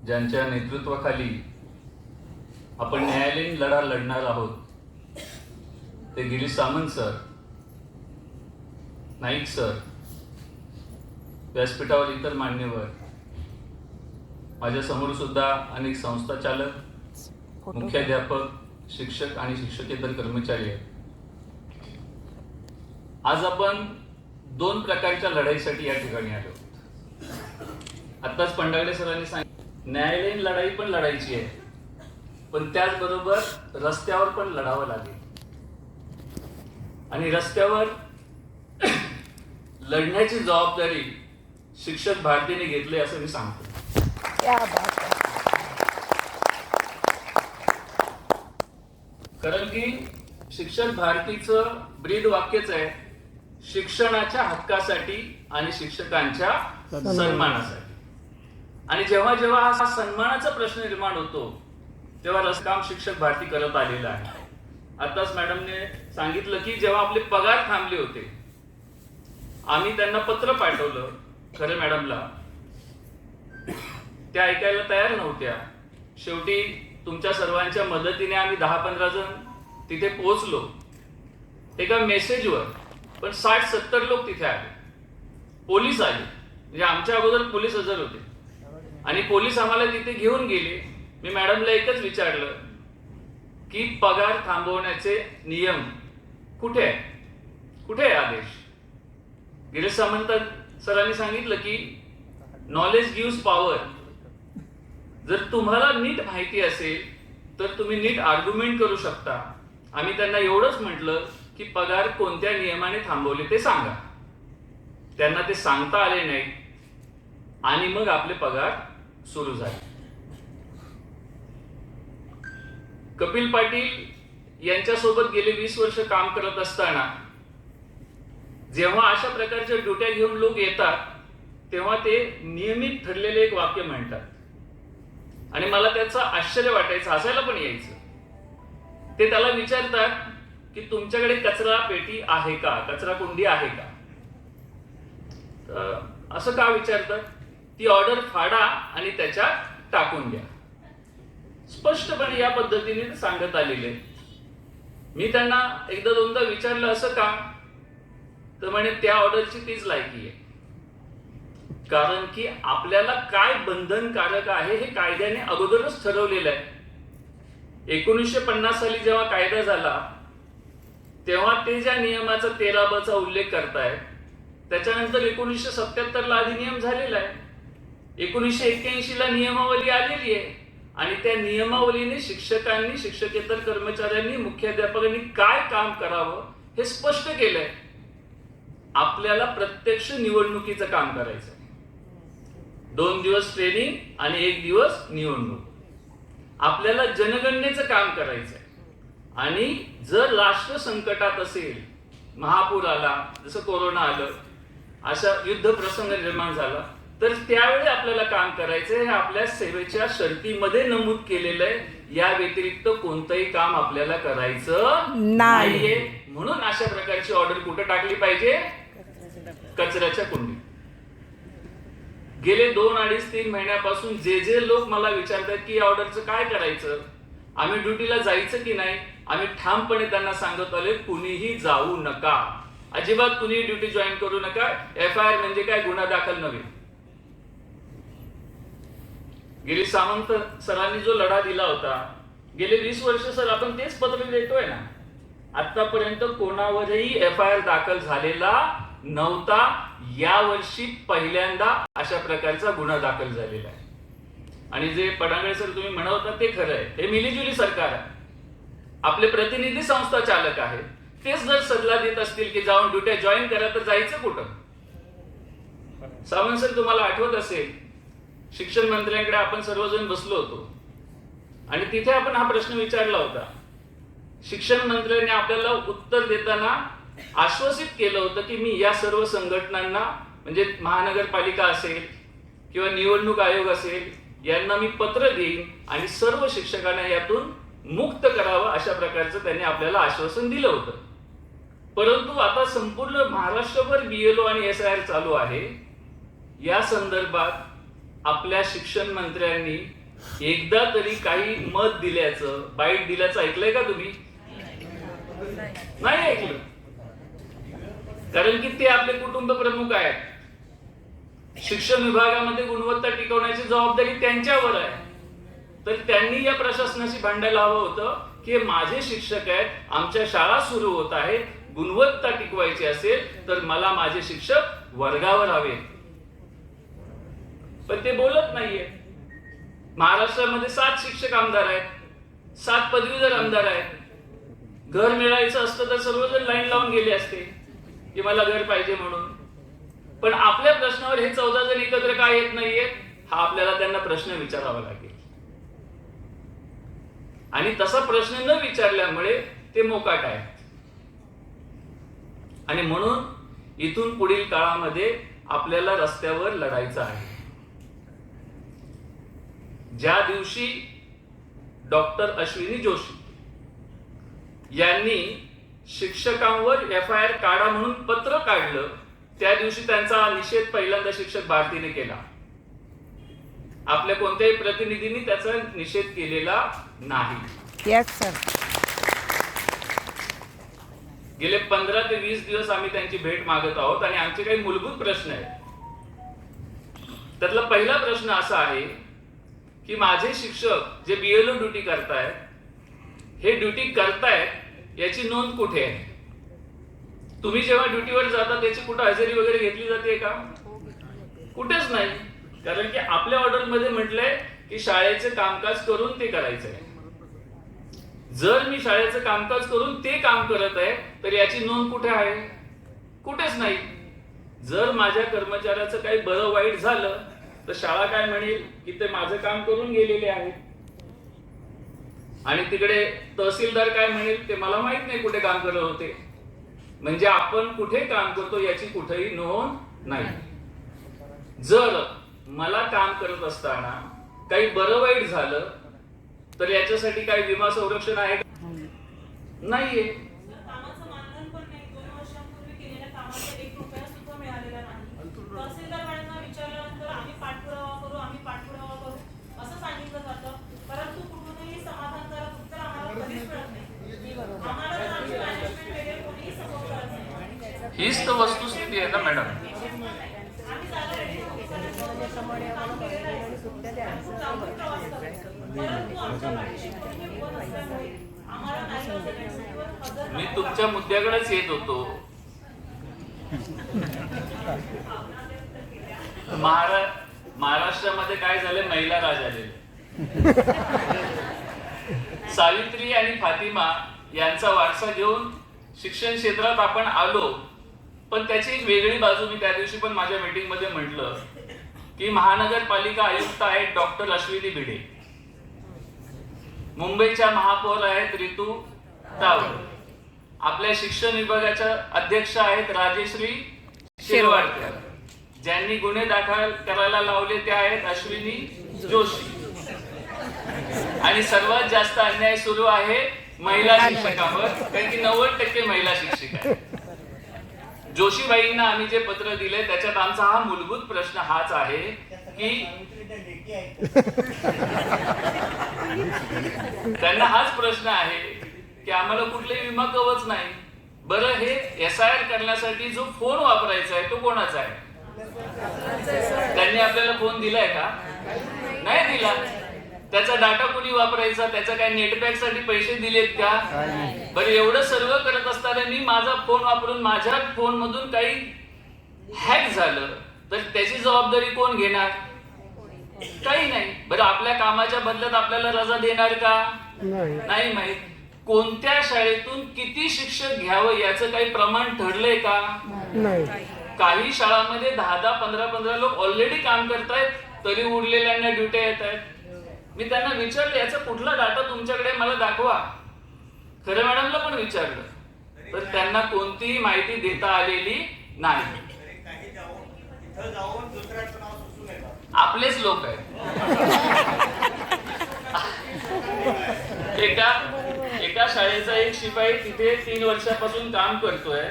ज्यांच्या नेतृत्वाखाली आपण न्यायालयीन लढा लढणार आहोत ते गिरीश सामंत सर, नाईक सर, व्यासपीठावर इतर मान्यवर, माझ्या समोर सुद्धा अनेक संस्था चालक, मुख्याध्यापक, शिक्षक आणि शिक्षकेतर कर्मचारी आहेत. आज आपण दोन प्रकारच्या लढाईसाठी या ठिकाणी आलो. आत्ताच पंडागडे सरांनी सांगितलं, न्यायालयीन लढाई पण लढायची आहे, पण त्याचबरोबर रस्त्यावर पण लढावं लागेल. आणि रस्त्यावर लढण्याची जबाबदारी शिक्षक भारतीने घेतली असं मी सांगतो. कारण की शिक्षक भारतीचं ब्रीद वाक्यच आहे, शिक्षणाच्या हक्कासाठी आणि शिक्षकांच्या सन्मानासाठी. आणि जेव्हा जेव्हा हा सन्मानाचा प्रश्न निर्माण होतो तेव्हा रसकाम शिक्षक भारती करत आलेला आहे. आताच मॅडमने सांगितलं की जेव्हा आपले पगार थांबले होते, आम्ही त्यांना पत्र पाठवलं, खरं मॅडमला त्या ऐकायला तयार नव्हत्या. शेवटी तुमच्या सर्वांच्या मदतीने आम्ही 10-15 जण तिथे पोहोचलो एका मेसेजवर. पण 60-70 लोक तिथे आले, पोलीस आले, म्हणजे आमच्या अगोदर पोलीस हजर होते आणि पोलीस आम्हाला तिथे घेऊन गेले. मी मॅडमला एकच विचारलं की पगार थांबवण्याचे नियम कुठे आहे, कुठे आहे आदेश? गिरीश सामंत सरांनी सांगितलं की नॉलेज गिव्स पॉवर. जर तुम्हाला नीट माहिती असेल तर तुम्ही नीट आर्ग्युमेंट करू शकता. आम्ही त्यांना एवढंच म्हटलं की पगार कोणत्या नियमाने थांबवले ते सांगा. त्यांना ते सांगता आले नाही आणि मग आपले पगार सुरू झाले. कपिल पाटील यांच्यासोबत गेले 20 वर्ष काम करत असताना जेव्हा अशा प्रकारच्या ड्युट्या घेऊन लोक येतात तेव्हा ते नियमित ठरलेले एक वाक्य म्हणतात आणि मला त्याचं आश्चर्य वाटायचं, हसायला पण यायचं. ते त्याला विचारतात की तुमच्याकडे कचरा पेटी आहे का, कचरा कुंडी आहे का? असं का विचारतात? ती ऑर्डर फाडा आणि त्याच्यात टाकून द्या. स्पष्टपणे या पद्धतीने सांगत आलेले. मी त्यांना एकदा दोनदा विचारलं असं का, तर म्हणे त्या ऑर्डरची तीच लायकी आहे. कारण की आपल्याला काय बंधनकारक आहे हे कायद्याने अगोदरच ठरवलेलं आहे. 1950 साली जेव्हा कायदा झाला तेव्हा ते ज्या नियमाचा 13 चा उल्लेख करतायत, त्याच्यानंतर 1977 ला अधिनियम झालेला आहे. 1981 ला नियमावली आलेली आहे आणि त्या नियमावलीने शिक्षकांनी, शिक्षकेतर कर्मचाऱ्यांनी, मुख्याध्यापकांनी काय काम करावं हे स्पष्ट केलंय. आपल्याला प्रत्यक्ष निवडणुकीचं काम करायचं. 2 दिवस ट्रेनिंग आणि 1 दिवस निवडणूक. आपल्याला जनगणनेचं काम करायचंय. आणि जर राष्ट्र संकटात असेल, महापूर आला, जसं कोरोना आलं, अशा युद्ध प्रसंग निर्माण झाला, तर त्यावेळी आपल्याला काम करायचंय. हे आपल्या सेवेच्या शर्तीमध्ये नमूद केलेलं आहे. या व्यतिरिक्त कोणतंही काम आपल्याला करायचं नाहीये. म्हणून अशा प्रकारची ऑर्डर कुठे टाकली पाहिजे? कचऱ्याच्या कुंडीत. गेले 2-2.5-3 महिन्यापासून जे लोक मला विचारतात की या ऑर्डरचं काय करायचं, आम्ही ड्युटीला जायचं की नाही, आम्ही ठामपणे त्यांना सांगत आले, कुणीही जाऊ नका, अजिबात कुणी ड्युटी जॉईन करू नका. FIR म्हणजे काय, गुन्हा दाखल नव्हे. गिरीश सामंत सरांनी जो लढा दिला होता गेले 20 वर्ष, सर आपण तेच पत्र देतोय ना. आतापर्यंत कोणावरही FIR दाखल झालेला नव्हता. या वर्षी पहिल्यांदा अशा प्रकारचा गुन्हा दाखल झालेला आहे. आणि जे पडांगळे सर तुम्ही म्हणत होता ते खरं आहे. हे मिलीजुली सरकार आहे. आपले प्रतिनिधी संस्था चालक आहेत. तेच जर सल्ला देत असतील की जाऊन ड्युट्या जॉईन करा, तर जायचं कुठं? सावंत सर, तुम्हाला आठवत असेल शिक्षण मंत्र्यांकडे आपण सर्वजण बसलो होतो आणि तिथे आपण हा प्रश्न विचारला होता. शिक्षण मंत्र्यांनी आपल्याला उत्तर देताना आश्वासित केलं होतं की मी या सर्व संघटनांना, म्हणजे महानगरपालिका असेल किंवा निवडणूक आयोग असेल, यांना मी पत्र देईन आणि सर्व शिक्षकांना यातून मुक्त करावं, अशा प्रकारचं त्यांनी आपल्याला आश्वासन दिलं होतं. परंतु आता संपूर्ण महाराष्ट्रभर BLO आणि SIR चालू आहे. या संदर्भात आपल्या शिक्षण मंत्र्यांनी एकदा तरी काही मत दिल्याचं, बाईट दिल्याचं ऐकलंय का तुम्ही? नाही ऐकलं. कारण की ते आपले कुटुंब प्रमुख आहेत. शिक्षण विभागामध्ये गुणवत्ता टिकवण्याची जबाबदारी त्यांच्यावर आहे. तर त्यांनी या प्रशासनाशी भांडायला हवं होतं की माझे शिक्षक आहेत, आमच्या शाळा सुरू होत आहेत, गुणवत्ता टिकवायची असेल तर मला माझे शिक्षक वर्गावर हवेत. पण ते बोलत नाहीये. महाराष्ट्रामध्ये 7 शिक्षक आमदार आहेत, 7 पदवीधर आमदार आहेत. घर मिळायचं असतं तर सर्वजण लाईन लावून गेले असते की मला घर पाहिजे म्हणून. पण आपल्या प्रश्नावर हे 14 जण एकत्र का येत नाहीयेत, हा आपल्याला त्यांना प्रश्न विचारावा लागेल. आणि तसा प्रश्न न विचारल्यामुळे ते मोकाट आहेत. आणि म्हणून इथून पुढील काळामध्ये आपल्याला रस्त्यावर लढायचं आहे. ज्या दिवशी डॉक्टर अश्विनी जोशी यांनी शिक्षकांवर FIR काढा म्हणून पत्र काढलं, त्या दिवशी त्यांचा निषेध पहिल्यांदा शिक्षक भारतीने केला. आपल्या कोणत्याही प्रतिनिधींनी त्याचा निषेध केलेला नाही. Yes sir. गेले 15 ते 20 दिवस आम्ही त्यांची भेट मागत आहोत आणि आमचे काही मूलभूत प्रश्न आहेत. त्यातला पहिला प्रश्न असा आहे की माझे शिक्षक जे BLO ड्युटी करतायत, हे ड्युटी करतायत याची नोंद कुठे आहे? तुम्ही जेव्हा ड्युटीवर जाता त्याची कुठं हजेरी वगैरे घेतली जाते का? कुठेच नाही. कारण की आपल्या ऑर्डर मध्ये म्हटलंय की शाळेचे कामकाज करून ते करायचंय. जर मी शाळेचं कामकाज करून ते काम करत आहे तर याची नोंद कुठे आहे? कुठेच नाही. जर माझ्या कर्मचाऱ्याचं काही बरं वाईट झालं तर शाळा काय म्हणेल की ते माझं काम करून गेलेले आहे. आणि तिकडे तहसीलदार काय म्हणेल ते मला माहित नाही कुठे काम करत होते. म्हणजे आपण कुठे काम करतो याची कुठेही नोंद नाही. जर मला काम करत असताना काही बरं वाईट झालं तर याच्यासाठी काही विमा संरक्षण आहे का? नाहीये. कामाचं मानधन पण नाही. 2 वर्षांपूर्वी केलेल्या कामाचा 1 रुपया सुद्धा मिळालेला नाही. तहसीलदारांना विचारल्यानंतर आम्ही पाठपुरावा करू असं सांगितलं जातं. परंतु कुठूनही समाधानकारक उत्तर आम्हाला कधीच मिळत नाही. आम्हाला तर आमची मॅनेजमेंट वगैरे कोणीही सपोर्ट करत नाही. हीच तर वस्तुस्थिती आहे ना मॅडम. आम्ही जागा रेडी काम केलेलं आहे. खूप लांबून प्रवास करतो. परंतु आमच्या पाठीशी कोणीही उभं नसल्यामुळे आम्हाला नाही हजर मी तुमच्या मुद्द्याकडेच येत होतो. महाराष्ट्रामध्ये काय झालं, महिला राज आलेले. सावित्री आणि फातिमा यांचा वारसा घेऊन शिक्षण क्षेत्रात आपण आलो. पण त्याची एक वेगळी बाजू मी त्या दिवशी पण माझ्या मीटिंग मध्ये म्हटलं की महानगरपालिका आयुक्त आहेत डॉक्टर अश्विनी भिडे, मुंबईच्या महापौर आहेत रितू टावड, आपल्या शिक्षण विभागाच्या अध्यक्ष आहेत राजेश्री शिरवाडकर, ज्यांनी गुन्हे दाखल करायला लावले ते आहेत अश्विनी जोशी. आणि सर्वात जास्त अन्याय सुरू आहे महिला शिक्षकांवर, कारण की 90% महिला शिक्षक आहेत. जोशीबाईंना आम्ही जे पत्र दिले त्याच्यात आमचा हा मूलभूत प्रश्न हाच आहे की त्यांना हाच प्रश्न आहे की आम्हाला कुठलेही विमा कवच नाही. बरं, हे SIR करण्यासाठी जो फोन वापरायचा आहे तो कोणाचा आहे? त्यांनी आपल्याला फोन दिलाय का? नाही दिला. त्याचा डाटा कोणी वापरायचा? त्याचा काय नेटपॅक साठी पैसे दिलेत का? बरं, एवढं सर्व करत असताना मी माझा फोन वापरून माझ्या फोन मधून काही हॅक झालं तर त्याची जबाबदारी कोण घेणार? काही नाही. बरं, आपल्या कामाच्या बदल्यात आपल्याला रजा देणार का? नाही माहित. कोणत्या शाळेतून किती शिक्षक घ्यावं याचं काही प्रमाण ठरलंय का? काही शाळांमध्ये 10-10, 15-15 लोक ऑलरेडी काम करतायत, तरी उरलेल्यांना ड्युट्या येत आहेत. मी त्यांना विचारलं याचा कुठला डाटा तुमच्याकडे मला दाखवा. खरं मॅडमला पण विचारलं तर त्यांना कोणतीही माहिती देता आलेली नाही. आपलेच लोक आहेत. एका शाळेचा एक शिपाई तिथे 3 वर्षापासून काम करतोय.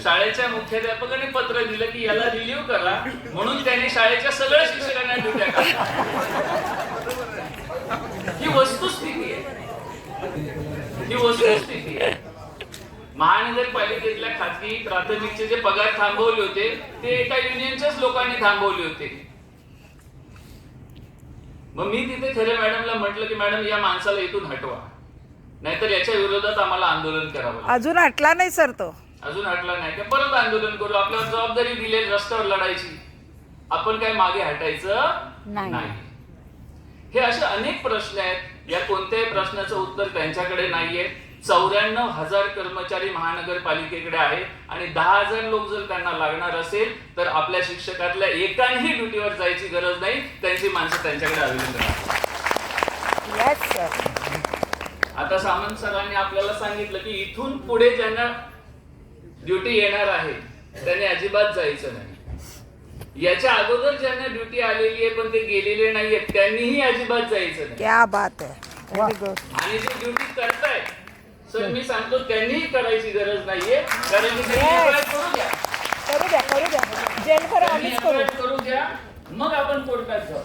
शाळेच्या मुख्याध्यापकाने पत्र दिलं की याला रिलीव्ह करा, म्हणून त्याने शाळेच्या सगळ्या शिक्षकांना ड्युट्या काढल्या. ही वस्तुस्थिती आहे. महानगरपालिकेतल्या खाजगी प्राथमिकचे जे पगार थांबवले होते ते एका युनियनच्याच लोकांनी थांबवले होते. मग मी तिथे खरे मॅडमला म्हटलं की मॅडम या माणसाला इथून हटवा, नाहीतर याच्या विरोधात आम्हाला आंदोलन करावं. अजून हटला नाही सर तो. अजून हटला नाही का परत आंदोलन करू. आपल्याला जबाबदारी दिली रस्त्यावर लढायची, आपण काय मागे हटायचं नाही. हे असे अनेक प्रश्न आहेत. या कोणत्याही प्रश्नाचं उत्तर त्यांच्याकडे नाहीये. 94,000 कर्मचारी महानगरपालिकेकडे आहेत आणि 10,000 लोक जर त्यांना लागणार असेल तर आपल्या शिक्षकातल्या एकाही ड्युटीवर जायची गरज नाही. त्यांची माणसं त्यांच्याकडे अवेलेबल आहेत. आता सामंत सरांनी आपल्याला सांगितलं की इथून पुढे ज्यांना ड्युटी येणार आहे त्यांनी अजिबात जायचं नाही. याच्या अगोदर ज्यांना ड्युटी आलेली आहे पण ते गेलेले नाहीयेत त्यांनीही अजिबात जायचं नाही. क्या बात आहे. आणि जे ड्युटी करतायत सर मी सांगतो त्यांनीही करायची गरज नाहीये, कारण की करू द्या जेल करू द्या, मग आपण कोर्टात जाऊ.